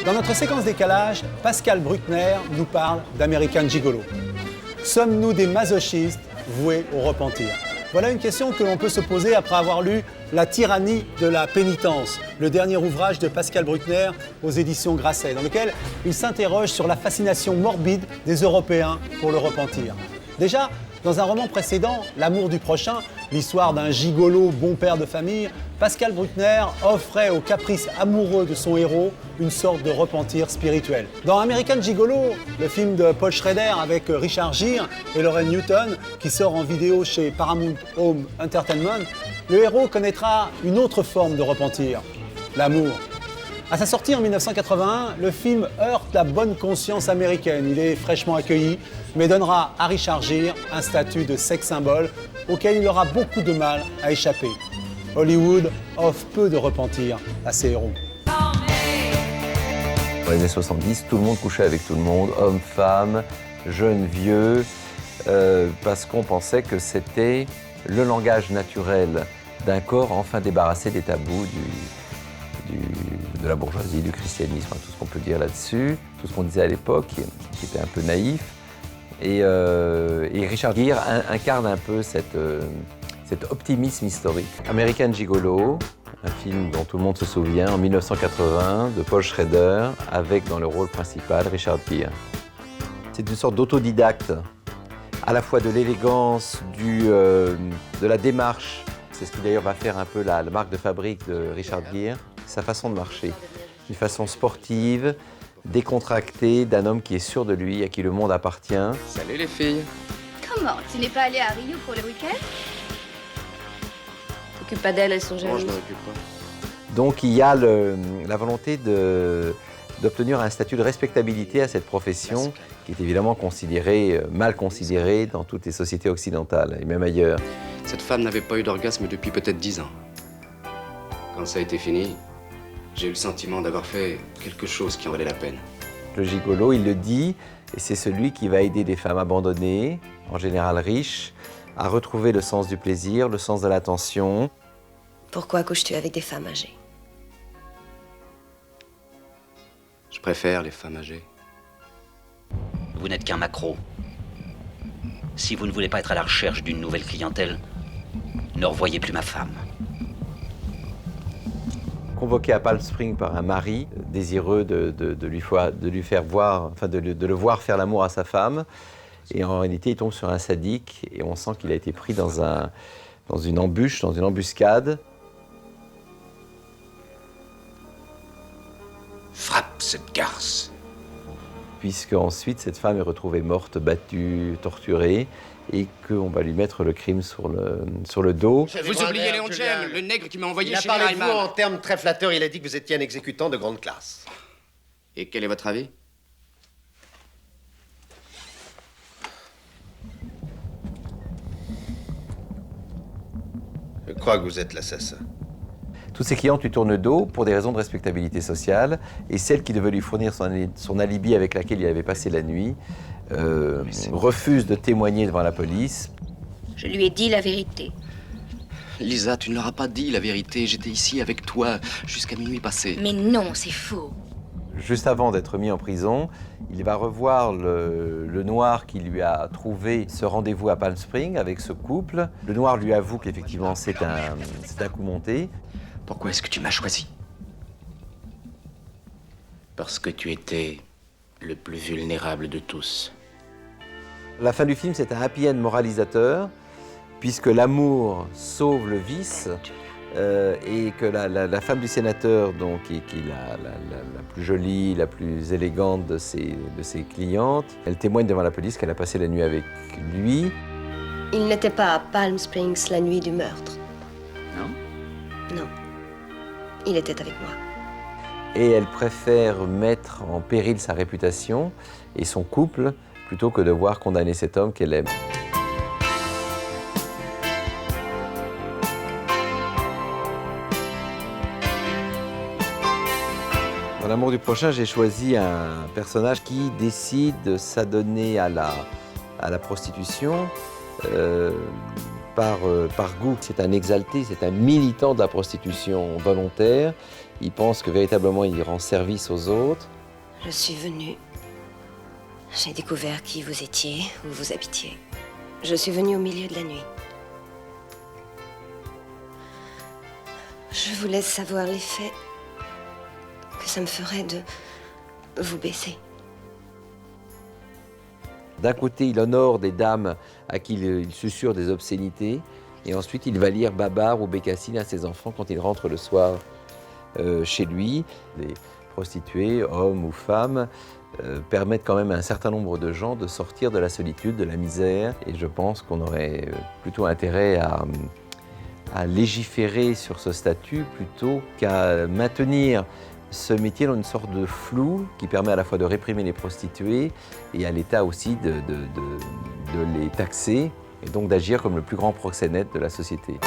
Dans notre séquence décalage, Pascal Bruckner nous parle d'American Gigolo. Sommes-nous des masochistes voués au repentir? Voilà une question que l'on peut se poser après avoir lu La tyrannie de la pénitence, le dernier ouvrage de Pascal Bruckner aux éditions Grasset, dans lequel il s'interroge sur la fascination morbide des Européens pour le repentir. Déjà, dans un roman précédent, L'amour du prochain, l'histoire d'un gigolo bon père de famille, Pascal Bruckner offrait aux caprices amoureux de son héros une sorte de repentir spirituel. Dans American Gigolo, le film de Paul Schrader avec Richard Gere et Lorraine Newton, qui sort en vidéo chez Paramount Home Entertainment, le héros connaîtra une autre forme de repentir, l'amour. À sa sortie en 1981, le film heurte la bonne conscience américaine. Il est fraîchement accueilli, mais donnera à Richard Gere un statut de sex symbole auquel il aura beaucoup de mal à échapper. Hollywood offre peu de repentir à ses héros. Dans les années 70, tout le monde couchait avec tout le monde, hommes, femmes, jeunes, vieux, parce qu'on pensait que c'était le langage naturel d'un corps enfin débarrassé des tabous de la bourgeoisie, du christianisme, tout ce qu'on peut dire là-dessus, tout ce qu'on disait à l'époque, qui était un peu naïf. Et Richard Gere incarne un peu cet optimisme historique. American Gigolo, un film dont tout le monde se souvient, en 1980, de Paul Schrader, avec dans le rôle principal Richard Gere. C'est une sorte d'autodidacte, à la fois de l'élégance, de la démarche. C'est ce qui d'ailleurs va faire un peu la marque de fabrique de Richard Gere. Sa façon de marcher, une façon sportive, décontractée, d'un homme qui est sûr de lui, à qui le monde appartient. Salut les filles. Comment? Tu n'es pas allé à Rio pour le week-end? T'occupe pas d'elle, elles sont Moi, jalouses. je m'en occupe pas. Donc il y a la volonté d'obtenir un statut de respectabilité à cette profession qui est évidemment mal considérée dans toutes les sociétés occidentales et même ailleurs. Cette femme n'avait pas eu d'orgasme depuis peut-être 10 ans. Quand ça a été fini, j'ai eu le sentiment d'avoir fait quelque chose qui en valait la peine. Le gigolo, il le dit, et c'est celui qui va aider des femmes abandonnées, en général riches, à retrouver le sens du plaisir, le sens de l'attention. Pourquoi couches-tu avec des femmes âgées? Je préfère les femmes âgées. Vous n'êtes qu'un maquereau. Si vous ne voulez pas être à la recherche d'une nouvelle clientèle, ne revoyez plus ma femme. Convoqué à Palm Springs par un mari désireux de lui faire voir, enfin de le voir faire l'amour à sa femme. Et en réalité, il tombe sur un sadique et on sent qu'il a été pris dans une embûche, dans une embuscade. Frappe cette garce. Puisque ensuite, cette femme est retrouvée morte, battue, torturée, et qu'on va lui mettre le crime sur le dos. Vous oubliez Léon Chen, le nègre qui m'a envoyé Il a chez parlé de vous Reimann. en termes très flatteurs. Il a dit que vous étiez un exécutant de grande classe. Et quel est votre avis? Je crois que vous êtes l'assassin. Tous ses clientes lui tournent le dos pour des raisons de respectabilité sociale, et celle qui devait lui fournir son alibi avec laquelle il avait passé la nuit refuse de témoigner devant la police. Je lui ai dit la vérité. Lisa, tu ne leur as pas dit la vérité. J'étais ici avec toi jusqu'à minuit passé. Mais non, c'est faux. Juste avant d'être mis en prison, il va revoir le noir qui lui a trouvé ce rendez-vous à Palm Springs avec ce couple. Le noir lui avoue qu'effectivement c'est un coup monté. Pourquoi est-ce que tu m'as choisi? Parce que tu étais le plus vulnérable de tous. La fin du film, c'est un happy end moralisateur, puisque l'amour sauve le vice, et que la femme du sénateur, donc, qui est la plus jolie, la plus élégante de ses clientes, elle témoigne devant la police qu'elle a passé la nuit avec lui. Il n'était pas à Palm Springs la nuit du meurtre. Non? Non. Il était avec moi. Et elle préfère mettre en péril sa réputation et son couple plutôt que de voir condamner cet homme qu'elle aime. Dans L'amour du prochain, j'ai choisi un personnage qui décide de s'adonner à la prostitution par goût. C'est un exalté, c'est un militant de la prostitution volontaire il pense que véritablement il rend service aux autres. Je suis venue. J'ai découvert qui vous étiez, où vous habitiez. Je suis venue au milieu de la nuit. Je vous laisse savoir l'effet que ça me ferait de vous baiser. D'un côté, il honore des dames à qui il susurre des obscénités, et ensuite il va lire Babar ou Bécassine à ses enfants quand il rentre le soir chez lui. Les prostituées, hommes ou femmes, permettent quand même à un certain nombre de gens de sortir de la solitude, de la misère, et je pense qu'on aurait plutôt intérêt à légiférer sur ce statut plutôt qu'à maintenir ce métier dans une sorte de flou qui permet à la fois de réprimer les prostituées et à l'État aussi de les taxer et donc d'agir comme le plus grand proxénète de la société.